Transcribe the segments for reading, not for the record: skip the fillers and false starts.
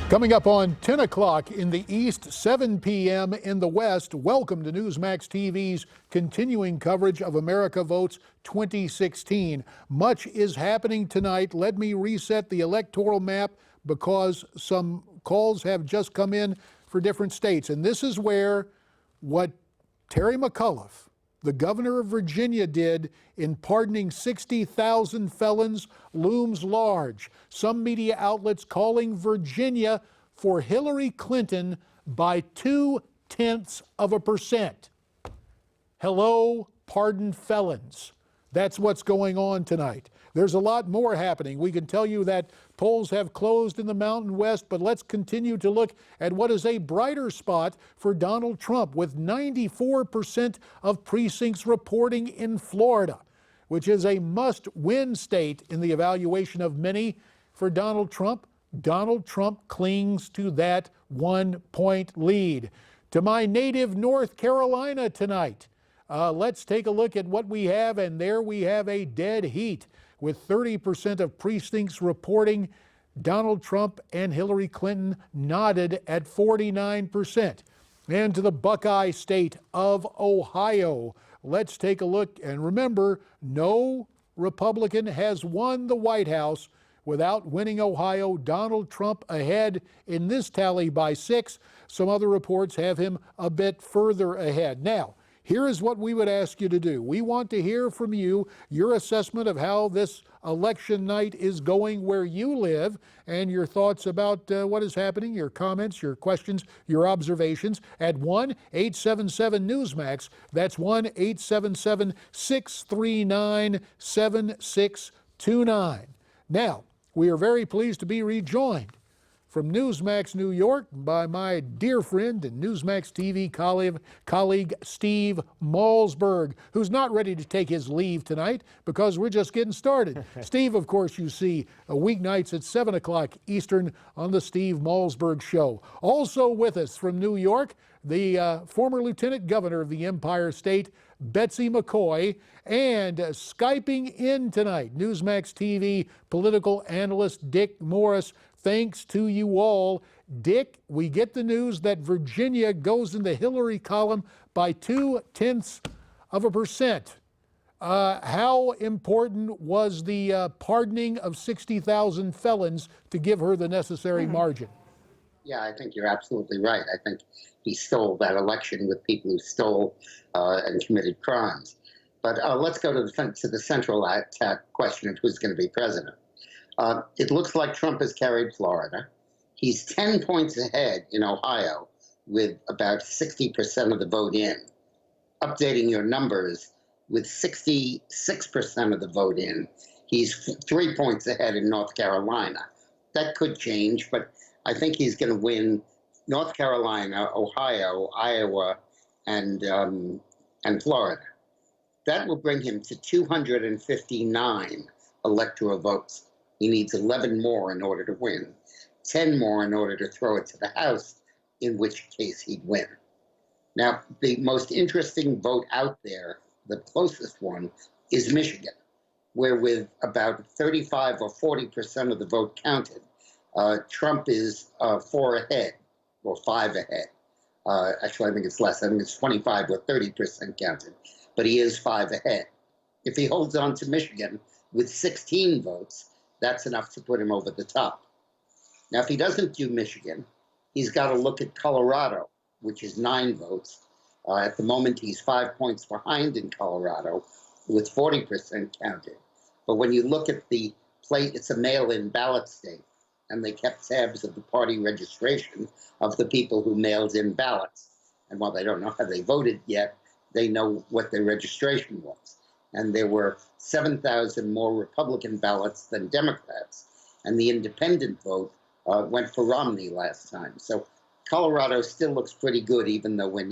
Coming up on 10 o'clock in the East, 7 p.m. in the West, welcome to Newsmax TV's continuing coverage of America Votes 2016. Much is happening tonight. Let me reset the electoral map because some calls have just come in for different states. And this is where what Terry McAuliffe, the governor of Virginia, did in pardoning 60,000 felons looms large. Some media outlets calling Virginia for Hillary Clinton by 0.2%. Hello, pardoned felons. That's what's going on tonight. There's a lot more happening. We can tell you that polls have closed in the Mountain West, but let's continue to look at what is a brighter spot for Donald Trump, with 94% of precincts reporting in Florida, which is a must-win state in the evaluation of many for Donald Trump. Donald Trump clings to that 1-point lead. To my native North Carolina tonight. Let's take a look at what we have, and there we have a dead heat, with 30% of precincts reporting Donald Trump and Hillary Clinton knotted at 49%. And to the Buckeye state of Ohio, let's take a look. And remember, no Republican has won the White House without winning Ohio. Donald Trump ahead in this tally by 6. Some other reports have him a bit further ahead. Now, here is what we would ask you to do. We want to hear from you, your assessment of how this election night is going where you live, and your thoughts about what is happening, your comments, your questions, your observations at 1-877-NEWSMAX. That's 1-877-639-7629. Now, we are very pleased to be rejoined from Newsmax New York by my dear friend and Newsmax TV colleague Steve Malzberg, who's not ready to take his leave tonight because we're just getting started. Steve, of course, you see weeknights at 7 o'clock Eastern on the Steve Malzberg Show. Also with us from New York, the former Lieutenant Governor of the Empire State, Betsy McCoy, and Skyping in tonight, Newsmax TV political analyst Dick Morris. Thanks to you all. Dick, we get the news that Virginia goes in the Hillary column by 0.2%. How important was the pardoning of 60,000 felons to give her the necessary margin? Yeah, I think you're absolutely right. I think he stole that election with people who stole and committed crimes. But let's go to the central question of who's going to be president. It looks like Trump has carried Florida. He's 10 points ahead in Ohio with about 60% of the vote in. Updating your numbers, with 66% of the vote in, he's 3 points ahead in North Carolina. That could change, but I think he's going to win North Carolina, Ohio, Iowa, and Florida. That will bring him to 259 electoral votes. He needs 11 more in order to win, 10 more in order to throw it to the House, in which case he'd win. Now, the most interesting vote out there, the closest one, is Michigan, where with about 35 or 40% of the vote counted, Trump is 4 ahead, or 5 ahead. Actually, I think it's less. I think it's 25 or 30% counted, but he is 5 ahead. If he holds on to Michigan with 16 votes, that's enough to put him over the top. Now, if he doesn't do Michigan, he's got to look at Colorado, which is 9 votes. At the moment, he's 5 points behind in Colorado with 40% counted. But when you look at the plate, it's a mail-in ballot state, and they kept tabs of the party registration of the people who mailed in ballots. And while they don't know how they voted yet, they know what their registration was. And there were 7,000 more Republican ballots than Democrats. And the independent vote went for Romney last time. So Colorado still looks pretty good, even though we're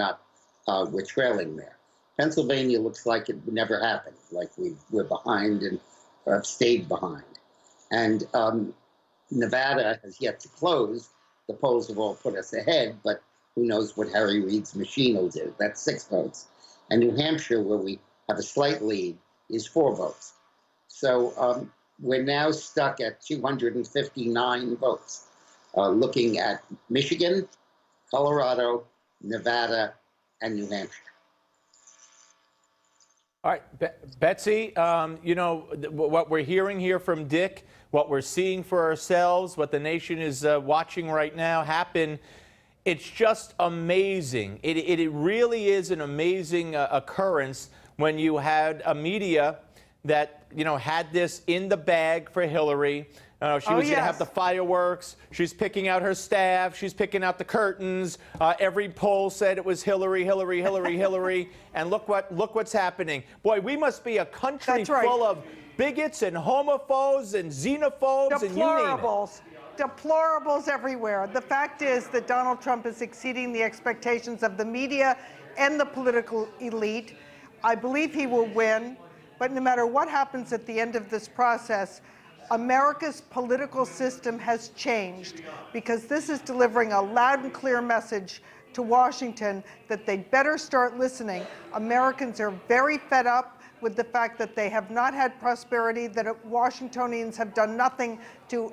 trailing there. Pennsylvania looks like it would never happen, like we're behind and have stayed behind. And Nevada has yet to close. The polls have all put us ahead, but who knows what Harry Reid's machine will do. That's 6 votes. And New Hampshire, where we have a slight lead, is 4 votes. So we're now stuck at 259 votes. looking at Michigan, Colorado, Nevada, and New Hampshire. All right, Betsy, you know, what we're hearing here from Dick, what we're seeing for ourselves, what the nation is watching right now happen, it's just amazing. It really is an amazing occurrence when you had a media that, you know, had this in the bag for Hillary. She was going to have the fireworks. She's picking out her staff. She's picking out the curtains. Every poll said it was Hillary, Hillary, Hillary, Hillary. And look what's happening. Boy, we must be a country full of bigots and homophobes and xenophobes and you name it. Deplorables everywhere. The fact is that Donald Trump is exceeding the expectations of the media and the political elite. I believe he will win, but no matter what happens at the end of this process, America's political system has changed because this is delivering a loud and clear message to Washington that they better start listening. Americans are very fed up with the fact that they have not had prosperity, that Washingtonians have done nothing to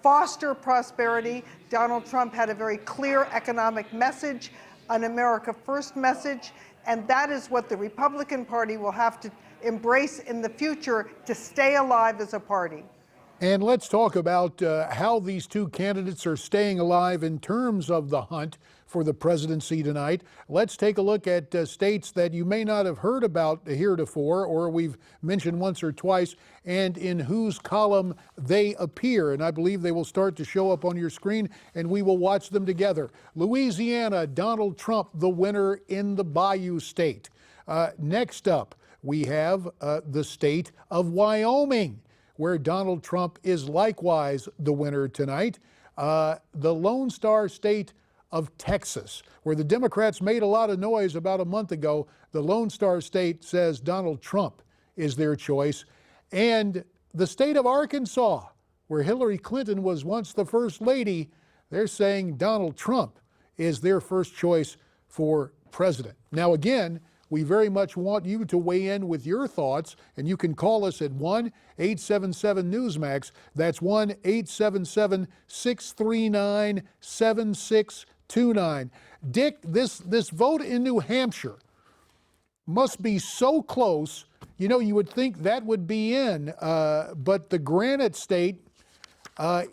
foster prosperity. Donald Trump had a very clear economic message, an America First message, and that is what the Republican Party will have to embrace in the future to stay alive as a party. And let's talk about how these two candidates are staying alive in terms of the hunt for the presidency tonight. Let's take a look at states that you may not have heard about heretofore, or we've mentioned once or twice, and in whose column they appear. And I believe they will start to show up on your screen, and we will watch them together. Louisiana, Donald Trump, the winner in the Bayou State. Next up, we have the state of Wyoming, where Donald Trump is likewise the winner tonight. The Lone Star State of Texas, where the Democrats made a lot of noise about a month ago. The Lone Star State says Donald Trump is their choice. And the state of Arkansas, where Hillary Clinton was once the first lady, they're saying Donald Trump is their first choice for president. Now, again, we very much want you to weigh in with your thoughts, and you can call us at 1-877-NEWSMAX. That's 1-877-639-7629. Dick, this vote in New Hampshire must be so close. You know, you would think that would be in, but the Granite State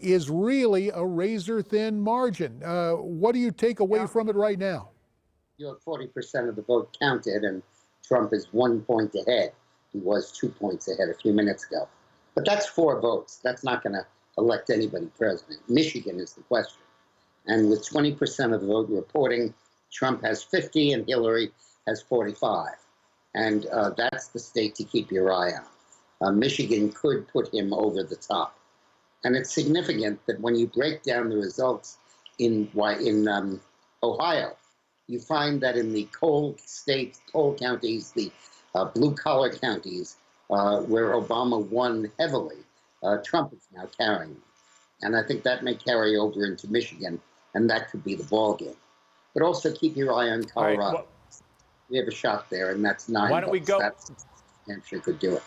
is really a razor-thin margin. What do you take away from it right now? You have 40% of the vote counted, and Trump is 1 point ahead. He was 2 points ahead a few minutes ago. But that's 4 votes. That's not going to elect anybody president. Michigan is the question. And with 20% of the vote reporting, Trump has 50 and Hillary has 45. And that's the state to keep your eye on. Michigan could put him over the top. And it's significant that when you break down the results in Ohio, you find that in the coal states, coal counties, the blue-collar counties, where Obama won heavily, Trump is now carrying them. And I think that may carry over into Michigan, and that could be the ballgame. But also keep your eye on Colorado. All right, well, we have a shot there, and that's 9 why don't we votes. go? That's, Hampshire could do it.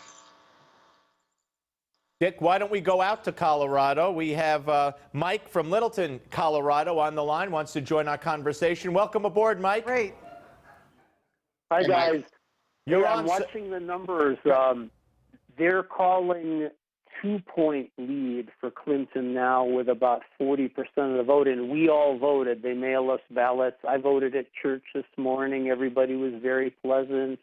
Dick, why don't we go out to Colorado? We have Mike from Littleton, Colorado on the line, wants to join our conversation. Welcome aboard, Mike. Great. Hi, Hey, guys. Mike. You're I'm on. watching the numbers. They're calling 2-point lead for Clinton now with about 40% of the vote, and we all voted. They mail us ballots. I voted at church this morning. Everybody was very pleasant.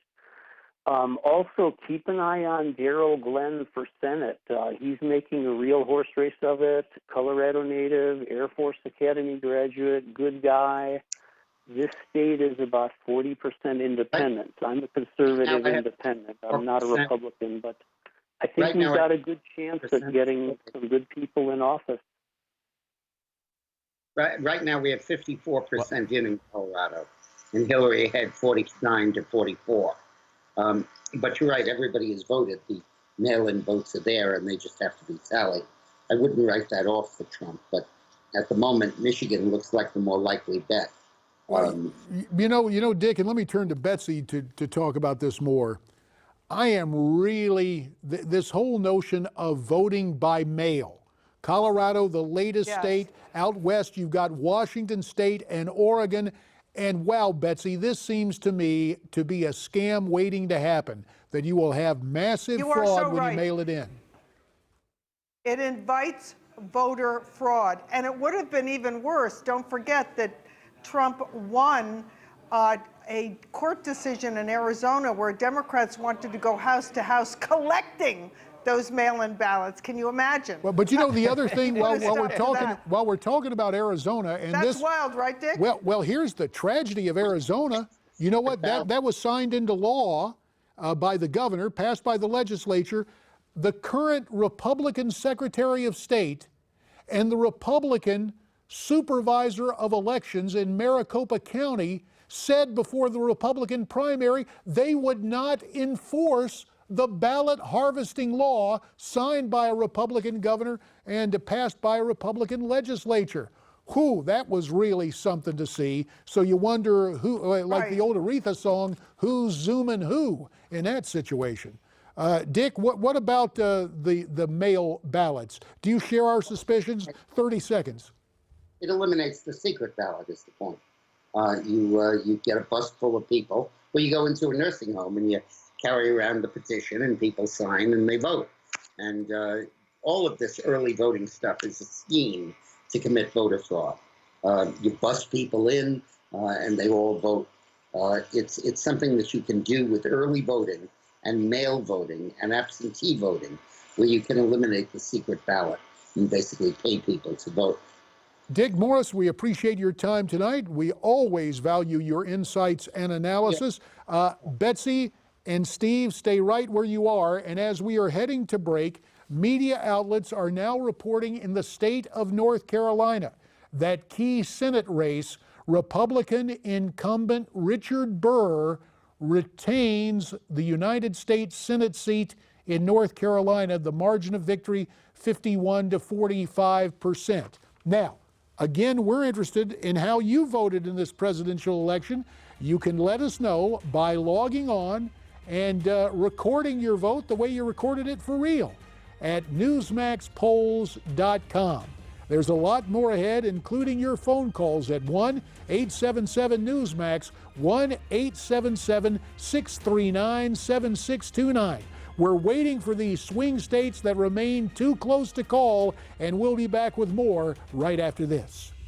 Also, keep an eye on Darrell Glenn for Senate. He's making a real horse race of it. Colorado native, Air Force Academy graduate, good guy. This state is about 40% independent. I'm a conservative independent. I'm not a Republican, but I think we've got a good chance at getting some good people in office. Right now, we have 54% in Colorado, and Hillary had 49 to 44. But you're right, everybody has voted. The mail-in votes are there, and they just have to be tallied. I wouldn't write that off for Trump, but at the moment, Michigan looks like the more likely bet. You know, Dick, and let me turn to Betsy to talk about this more. I am really, this whole notion of voting by mail, Colorado, the latest Yes. state. Out west, you've got Washington State and Oregon. And wow, Betsy, this seems to me to be a scam waiting to happen, that you will have massive You are fraud so when right. you mail it in. It invites voter fraud. And it would have been even worse. Don't forget that Trump won a court decision in Arizona where Democrats wanted to go house to house collecting those mail-in ballots. Can you imagine? Well, but you know the other thing, while We're we're talking about Arizona, and That's this, wild, right, Dick? well, here's the tragedy of Arizona. You know what? That was signed into law by the governor, passed by the legislature. The current Republican Secretary of State and the Republican Supervisor of Elections in Maricopa County said before the Republican primary they would not enforce the ballot harvesting law signed by a Republican governor and passed by a Republican legislature. Whew, that was really something to see. So you wonder who, like the old Aretha song, who's zooming who in that situation? Dick, what about the mail ballots? Do you share our suspicions? 30 seconds. It eliminates the secret ballot is the point. You get a bus full of people, or you go into a nursing home and you carry around the petition and people sign and they vote. And all of this early voting stuff is a scheme to commit voter fraud. You bust people in and they all vote. It's something that you can do with early voting and mail voting and absentee voting, where you can eliminate the secret ballot and basically pay people to vote. Dick Morris, we appreciate your time tonight. We always value your insights and analysis. Betsy and Steve, stay right where you are. And as we are heading to break, media outlets are now reporting in the state of North Carolina that key Senate race, Republican incumbent Richard Burr retains the United States Senate seat in North Carolina, the margin of victory 51 to 45%. Now, again, we're interested in how you voted in this presidential election. You can let us know by logging on and recording your vote the way you recorded it for real at newsmaxpolls.com. There's a lot more ahead, including your phone calls at 1-877-NEWSMAX, 1-877-639-7629. We're waiting for these swing states that remain too close to call, and we'll be back with more right after this.